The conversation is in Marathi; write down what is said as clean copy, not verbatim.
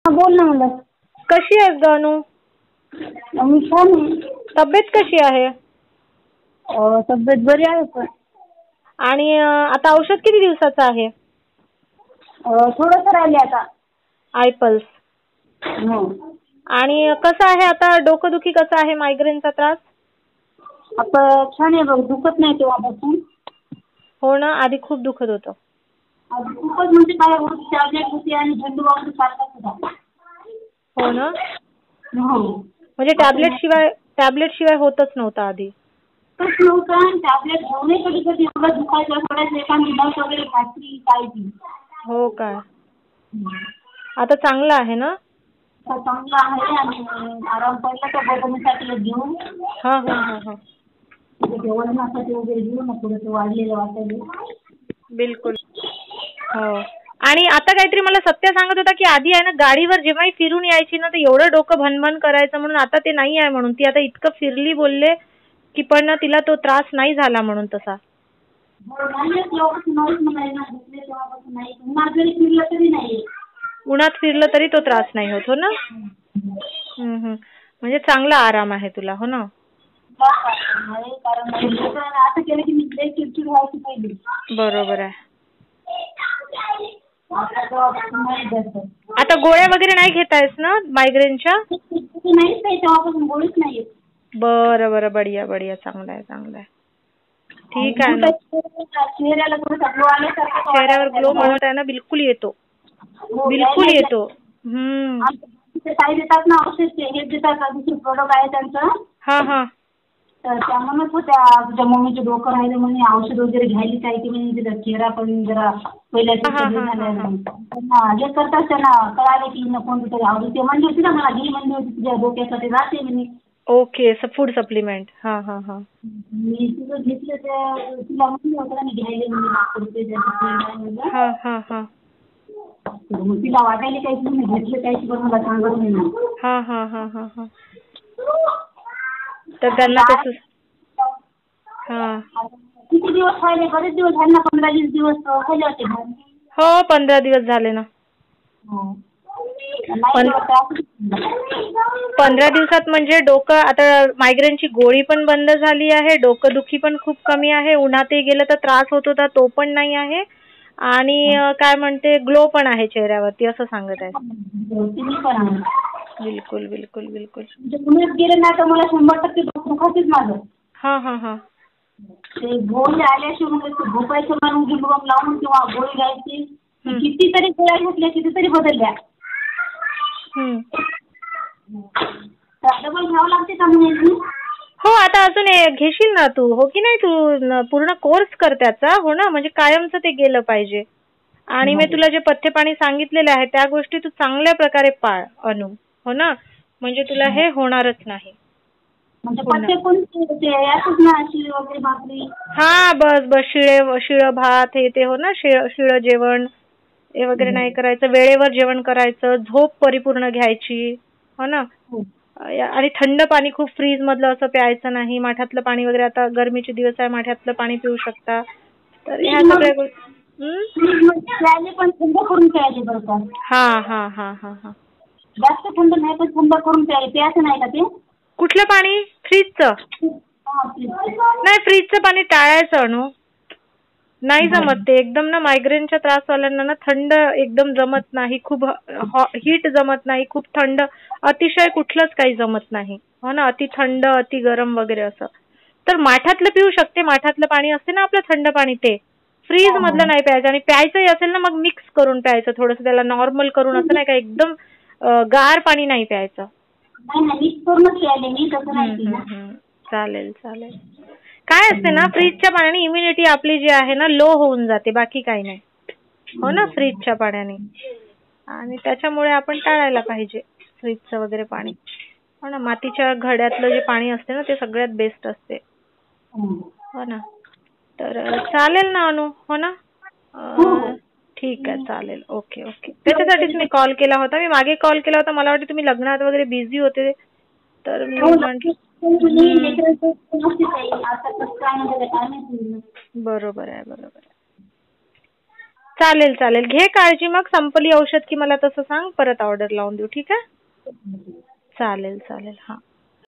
हा, बोल ना मला. कशी आहेस ग अनु? मी छान आहे. तब्येत कशी आहे? तब्येत बरी आहे पण आणि आता औषध किती दिवसाचं आहे? थोडंसं राहिले आता. आयपल्स. हो. आणि कसं आहे आता डोकंदुखी कसं आहे, मायग्रेनचा त्रास? आता छान आहे बघ, दुखत नाही तेव्हापासून. हो ना, आधी खूप दुखत होतं. आधी खूपच म्हणजे काय टॅब्लेट होती आणि झेंडू बाम सारखाच होता. हो ना, हो. म्हणजे टॅबलेट शिवाय होतच नव्हतं आधी. तसं नव्हतं, टॅब्लेट घेऊनही कधी कधी एवढं दुखायचं, थोड्याच एखादी नस वगैरे फाटली काय ती. हो काय? आता चांगलं आहे ना? आता चांगलं आहे आणि आराम पडला तर बघण्यासाठी घेऊन. हा हा हा हा. जेवणासाठी वगैरे घेऊ ना, थोडंसं वाढलेलं वाटायला. बिलकुल. हो. आणि आता काहीतरी मला सत्य सांगत होता की आधी आहे ना गाडीवर जेव्हाही फिरून यायची ना तर एवढं डोकं भनभन करायचं, म्हणून आता ते नाही आहे म्हणून. ती आता इतकं फिरली बोलले की पण ना तिला तो त्रास नाही झाला म्हणून तसा. उन्हात फिरलं तरी तो त्रास नाही होत, हो ना? म्हणजे चांगला आराम आहे तुला, हो ना? बरोबर आहे. आता गोळ्या वगैरे नाही घेतायस ना मायग्रेनच्या? नाहीच आहे, तेव्हापासून गोळीच नाही. बरं बरं, बढिया बढिया, चांगलं आहे चांगलं आहे. ठीक आहे ना. चेहऱ्यावर ग्लो म्हणत आहे ना, बिलकुल येतो, बिलकुल येतो. काही देतात ना औषध, हे देतात दुसरे प्रोडक्ट आहे त्यांचं. हा हा. तर त्या म्हणत होत्या तुझ्या मम्मीचं डोकं राहिलं म्हणे, औषध वगैरे घ्यायला काय की म्हणजे तिचा चेहरा पण जरा पहिल्यापेक्षा हे झाला. हे करतात त्यांना कळाले की कोणतं तरी औषध ते म्हणली होती ना मला, घे म्हणली होती तुझ्या डोक्यासाठी राहते म्हणे. Okay, food supplement. हा हा हा. मी तुझं घेतलं ते तिला म्हणलं होतं ना घ्यायला म्हणजे. हा हा हा. मग तिला वाटायला काही तुम्ही घेतलं काही पण मला सांगत नाही. हा हा हा हा हा. तर त्यांना तसं. हा. किती दिवस राहिले? बरेच दिवस झाले ना, 15-20 दिवस झाले होते. हो, 15 दिवस झाले ना. 15 दिवसात म्हणजे डोकं आता मायग्रेनची गोळी पण बंद झाली आहे, डोकंदुखी पण खूप कमी आहे, उन्हातही गेलं तर त्रास होत होता तो पण नाही आहे, आणि काय म्हणते ग्लो पण आहे चेहऱ्यावरती, असं सांगत आहे. बिलकुल बिलकुल बिलकुल. उन्हात गेले ना तर मला 100% दुखायचंच माझं. हा हा हा. ते गोळी आल्याशिवाय म्हणजे झोपायचं म्हणून झेंडूबाम लावून किंवा गोळी घ्यायची. कितीतरी गोळ्या घेतल्या, कितीतरी बदलल्या. डबल घ्यावं लागते का म्हणजे? हो, आता अजून घेशील ना तू, हो की नाही? तू पूर्ण कोर्स कर त्याचा, हो ना? म्हणजे कायमचं ते गेलं पाहिजे. आणि मी तुला जे पथ्य पाणी सांगितलेले आहे त्या गोष्टी तू चांगल्या प्रकारे पाळ अनु, हो ना? म्हणजे तुला हे होणारच नाही. हा, बस बस, शिळं भात हे ते, हो ना? शिळं जेवण हे वगैरे नाही करायचं, वेळेवर जेवण करायचं, झोप परिपूर्ण घ्यायची, हो ना? आणि थंड पाणी खूप फ्रीज मधलं असं प्यायचं नाही. माठातलं पाणी वगैरे, आता गरमीचे दिवस आहे, माठातलं पाणी पिऊ शकता. तर ह्या सगळ्या गोष्टी. पण थंड करून प्यायचे बरं का? हा हा हा हा हा. जास्त थंड नाही, पण थंड करून प्यायचं नाही का ते? कुठलं पाणी? फ्रीजचं? नाही, फ्रीजचं पाणी टाळायचं अनु. नाही जमत ते एकदम ना, मायग्रेनच्या त्रासवाल्यांना ना थंड एकदम जमत नाही, खूप हीट जमत नाही, खूप थंड अतिशय कुठलंच काही जमत नाही, हो ना? अति थंड, अति गरम वगैरे असं. तर माठातलं पिऊ शकते, माठातलं पाणी असते ना आपलं थंड पाणी, ते फ्रीज मधलं नाही प्यायचं. आणि प्यायचंही असेल ना, मग मिक्स करून प्यायचं, थोडंसं त्याला नॉर्मल करून, असं नाही का एकदम गार पाणी नाही प्यायचं. चालेल चालेल. काय असते ना, फ्रीजच्या पाण्याने इम्युनिटी आपली जी आहे ना लो होऊन जाते, बाकी काही नाही, हो ना? फ्रीजच्या पाण्याने. आणि त्याच्यामुळे आपण टाळायला पाहिजे फ्रीजचं वगैरे पाणी, हो ना? मातीच्या घड्यातलं जे पाणी असते ना ते सगळ्यात बेस्ट असते, हो ना? तर चालेल ना अनु, हो ना? ठीक आहे, चालेल. Okay okay. त्याच्यासाठीच मी कॉल केला होता. मी मागे कॉल केला होता, मला वाटतं तुम्ही लग्नात वगैरे बिझी होते, तर मी म्हटलं. बरोबर आहे, बरोबर आहे. चालेल चालेल, घे काळजी. मग संपली औषध की मला तसं सांग, परत ऑर्डर लावून देऊ. ठीक आहे. चालेल चालेल. हा.